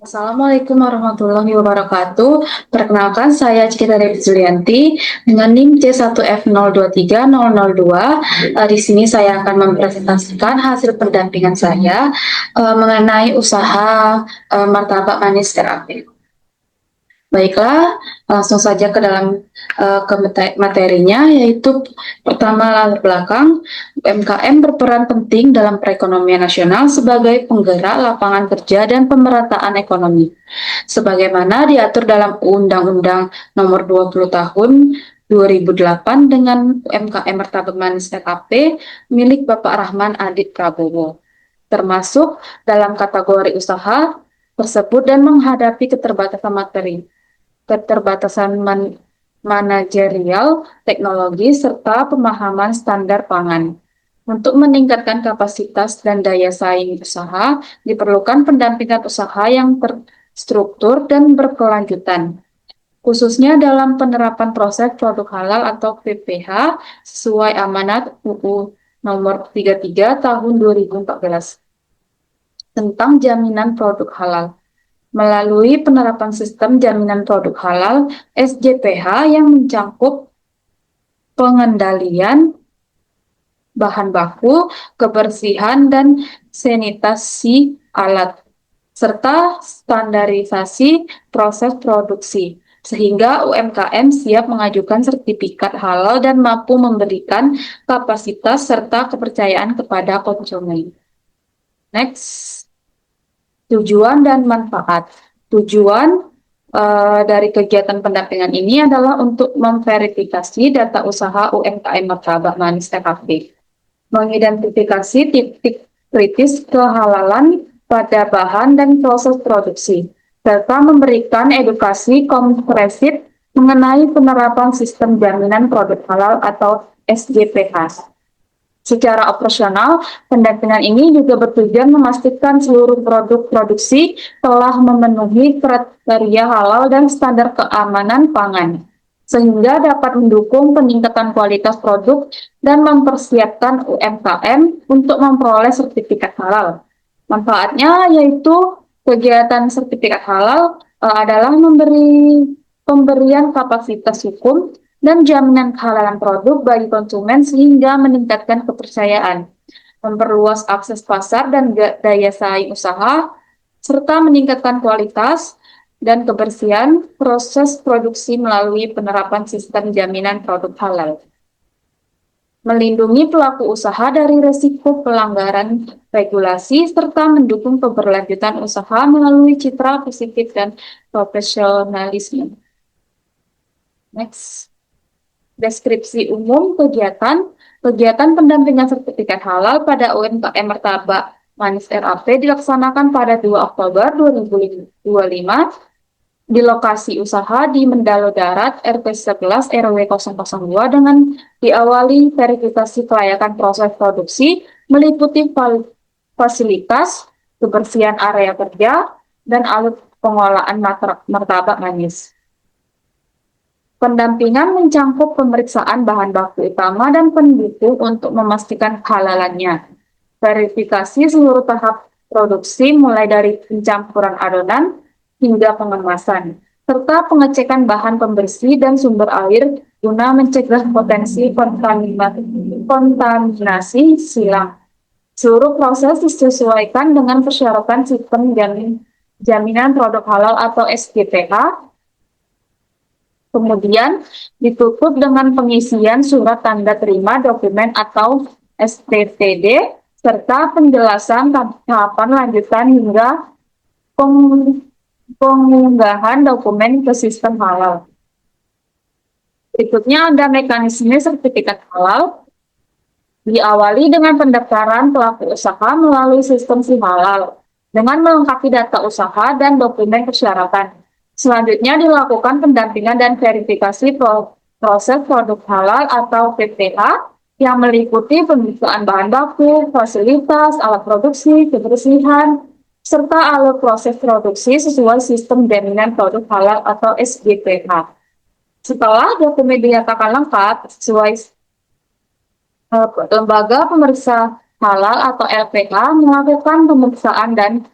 Assalamualaikum warahmatullahi wabarakatuh. Perkenalkan, saya Cikita Dewi Julianti dengan NIM C1F023002. Di sini saya akan mempresentasikan hasil pendampingan saya mengenai usaha martabak manis terapi. Baiklah, langsung saja ke dalam ke materinya, yaitu pertama latar belakang. UMKM berperan penting dalam perekonomian nasional sebagai penggerak lapangan kerja dan pemerataan ekonomi. Sebagaimana diatur dalam Undang-Undang Nomor 20 Tahun 2008 dengan UMKM Martabak Manis TKP milik Bapak Rahman Adit Prabowo, termasuk dalam kategori usaha tersebut dan menghadapi keterbatasan manajerial, teknologi, serta pemahaman standar pangan. Untuk meningkatkan kapasitas dan daya saing usaha, diperlukan pendampingan usaha yang terstruktur dan berkelanjutan, khususnya dalam penerapan proses produk halal atau PPH sesuai amanat UU Nomor 33 Tahun 2014 tentang jaminan produk halal, melalui penerapan sistem jaminan produk halal SJPH yang mencakup pengendalian bahan baku, kebersihan dan sanitasi alat, serta standarisasi proses produksi, sehingga UMKM siap mengajukan sertifikat halal dan mampu memberikan kapasitas serta kepercayaan kepada konsumen. Next. Tujuan dan manfaat. Tujuan dari kegiatan pendampingan ini adalah untuk memverifikasi data usaha UMKM Martabak Manis TKP, mengidentifikasi titik kritis kehalalan pada bahan dan proses produksi, serta memberikan edukasi komprehensif mengenai penerapan sistem jaminan produk halal atau SJPH. Secara operasional, pendampingan ini juga bertujuan memastikan seluruh produk produksi telah memenuhi kriteria halal dan standar keamanan pangan, sehingga dapat mendukung peningkatan kualitas produk dan mempersiapkan UMKM untuk memperoleh sertifikat halal. Manfaatnya yaitu kegiatan sertifikat halal adalah pemberian kapasitas hukum dan jaminan kehalalan produk bagi konsumen sehingga meningkatkan kepercayaan, memperluas akses pasar dan daya saing usaha, serta meningkatkan kualitas dan kebersihan proses produksi melalui penerapan sistem jaminan produk halal. Melindungi pelaku usaha dari risiko pelanggaran regulasi, serta mendukung keberlanjutan usaha melalui citra positif dan profesionalisme. Next. Deskripsi umum kegiatan pendampingan sertifikat halal pada UMKM Martabak Manis RAP dilaksanakan pada 2 Oktober 2025 di lokasi usaha di Mendalo Darat RT 11 RW 002 dengan diawali verifikasi kelayakan proses produksi meliputi fasilitas, kebersihan area kerja, dan alat pengolahan martabak manis. Pendampingan mencakup pemeriksaan bahan baku utama dan pendukung untuk memastikan kehalalannya, verifikasi seluruh tahap produksi mulai dari pencampuran adonan hingga pengemasan, serta pengecekan bahan pembersih dan sumber air guna mencegah potensi kontaminasi silang. Seluruh proses disesuaikan dengan persyaratan sistem jaminan produk halal atau SJPH. Kemudian ditutup dengan pengisian surat tanda terima dokumen atau STTD serta penjelasan tahapan lanjutan hingga pengunggahan dokumen ke sistem halal. Berikutnya ada mekanisme sertifikat halal. Diawali dengan pendaftaran pelaku usaha melalui sistem SIHalal dengan melengkapi data usaha dan dokumen persyaratan. Selanjutnya dilakukan pendampingan dan verifikasi proses produk halal atau PPH yang meliputi pemeriksaan bahan baku, fasilitas, alat produksi, kebersihan, serta alur proses produksi sesuai sistem jaminan produk halal atau SJPH. Setelah dokumen dinyatakan lengkap sesuai lembaga pemeriksa halal atau LPH melakukan pemeriksaan dan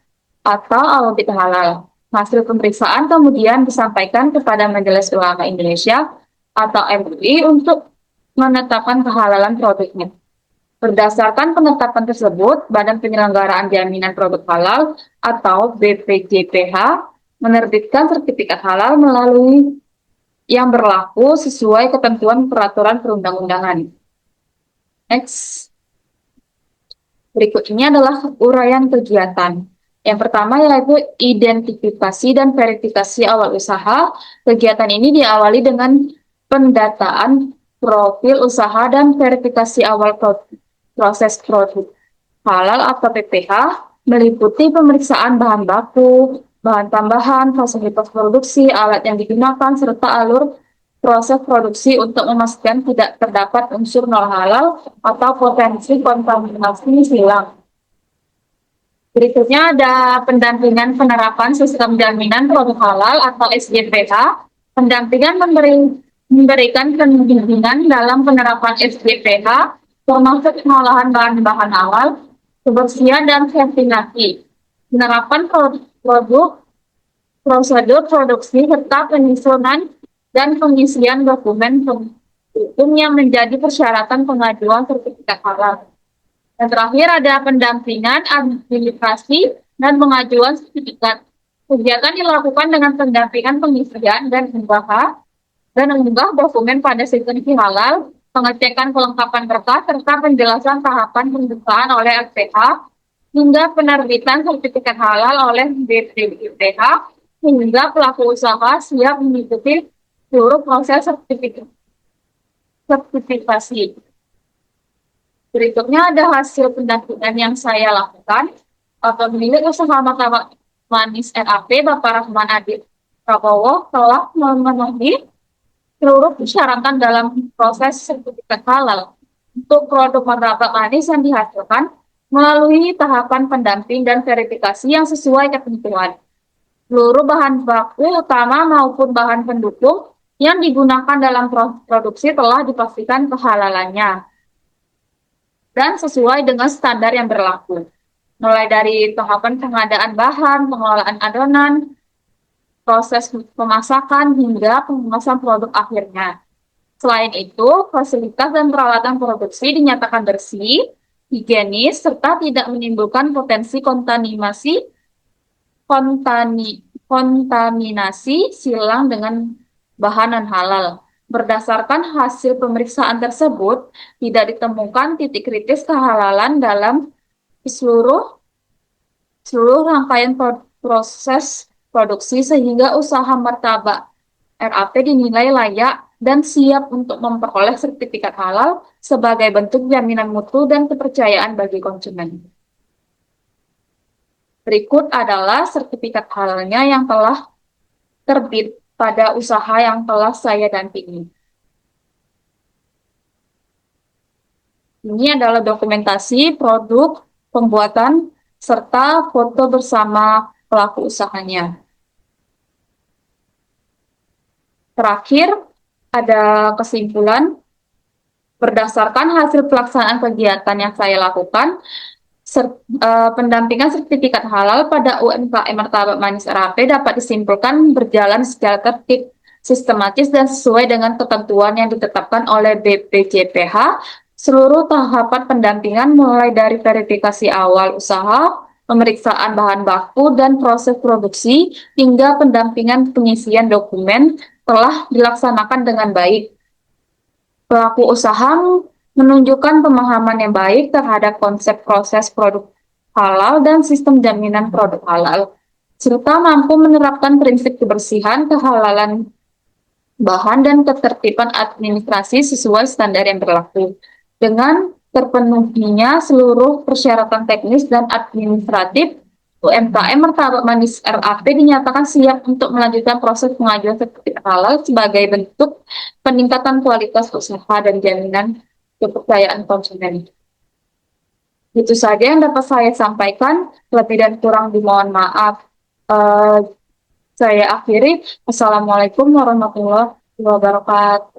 atau audit halal. Hasil pemeriksaan kemudian disampaikan kepada Majelis Ulama Indonesia atau MUI untuk menetapkan kehalalan produknya. Berdasarkan penetapan tersebut, Badan Penyelenggaraan Jaminan Produk Halal atau BPJPH menerbitkan sertifikat halal melalui yang berlaku sesuai ketentuan peraturan perundang-undangan. Next. Berikut ini adalah uraian kegiatan. Yang pertama yaitu identifikasi dan verifikasi awal usaha. Kegiatan ini diawali dengan pendataan profil usaha dan verifikasi awal proses produk halal atau PPH, meliputi pemeriksaan bahan baku, bahan tambahan, fasilitas produksi, alat yang digunakan, serta alur proses produksi untuk memastikan tidak terdapat unsur non halal atau potensi kontaminasi silang. Berikutnya ada pendampingan penerapan sistem jaminan produk halal atau SJPH. Pendampingan memberikan pembimbingan dalam penerapan SJPH, termasuk pengolahan bahan-bahan awal, kebersihan dan ventilasi, penerapan produk, prosedur produksi, serta penyusunan dan pengisian dokumen hukum yang menjadi persyaratan pengajuan sertifikat halal. Dan terakhir ada pendampingan, administrasi, dan pengajuan sertifikat. Kegiatan dilakukan dengan pendampingan pengisian dan mengunggah dokumen pada sistem halal, pengecekan kelengkapan berkas, serta penjelasan tahapan pemeriksaan oleh LPH, hingga penerbitan sertifikat halal oleh BPJPH, hingga pelaku usaha siap mengikuti seluruh proses sertifikasi. Berikutnya ada hasil pendampingan yang saya lakukan. Pemilik usaha martabak manis RAP Bapak Rahman Adi Prabowo telah memenuhi seluruh persyaratan dalam proses sertifikat halal untuk produk martabak manis yang dihasilkan melalui tahapan pendamping dan verifikasi yang sesuai ketentuan. Seluruh bahan baku utama maupun bahan pendukung yang digunakan dalam produksi telah dipastikan kehalalannya dan sesuai dengan standar yang berlaku. Mulai dari tahapan pengadaan bahan, pengelolaan adonan, proses pemasakan, hingga pengemasan produk akhirnya. Selain itu, fasilitas dan peralatan produksi dinyatakan bersih, higienis, serta tidak menimbulkan potensi kontaminasi silang dengan bahan non-halal. Berdasarkan hasil pemeriksaan tersebut, tidak ditemukan titik kritis kehalalan dalam seluruh rangkaian proses produksi sehingga usaha martabak RAP dinilai layak dan siap untuk memperoleh sertifikat halal sebagai bentuk jaminan mutu dan kepercayaan bagi konsumen. Berikut adalah sertifikat halalnya yang telah terbit pada usaha yang telah saya dampingi. Ini adalah dokumentasi produk pembuatan serta foto bersama pelaku usahanya. Terakhir, ada kesimpulan. Berdasarkan hasil pelaksanaan kegiatan yang saya lakukan, pendampingan sertifikat halal pada UMKM martabak manis RAP dapat disimpulkan berjalan secara tertib, sistematis, dan sesuai dengan ketentuan yang ditetapkan oleh BPJPH. Seluruh tahapan pendampingan mulai dari verifikasi awal usaha, pemeriksaan bahan baku, dan proses produksi, hingga pendampingan pengisian dokumen telah dilaksanakan dengan baik. Pelaku usaha menunjukkan pemahaman yang baik terhadap konsep proses produk halal dan sistem jaminan produk halal, serta mampu menerapkan prinsip kebersihan, kehalalan bahan, dan ketertiban administrasi sesuai standar yang berlaku. Dengan terpenuhinya seluruh persyaratan teknis dan administratif, UMKM martabak manis RAP dinyatakan siap untuk melanjutkan proses pengajuan sertifikat halal sebagai bentuk peningkatan kualitas usaha dan jaminan kepercayaan konsumen. Itu saja yang dapat saya sampaikan. Lebih dan kurang dimohon maaf. Saya akhiri. Assalamualaikum warahmatullahi wabarakatuh.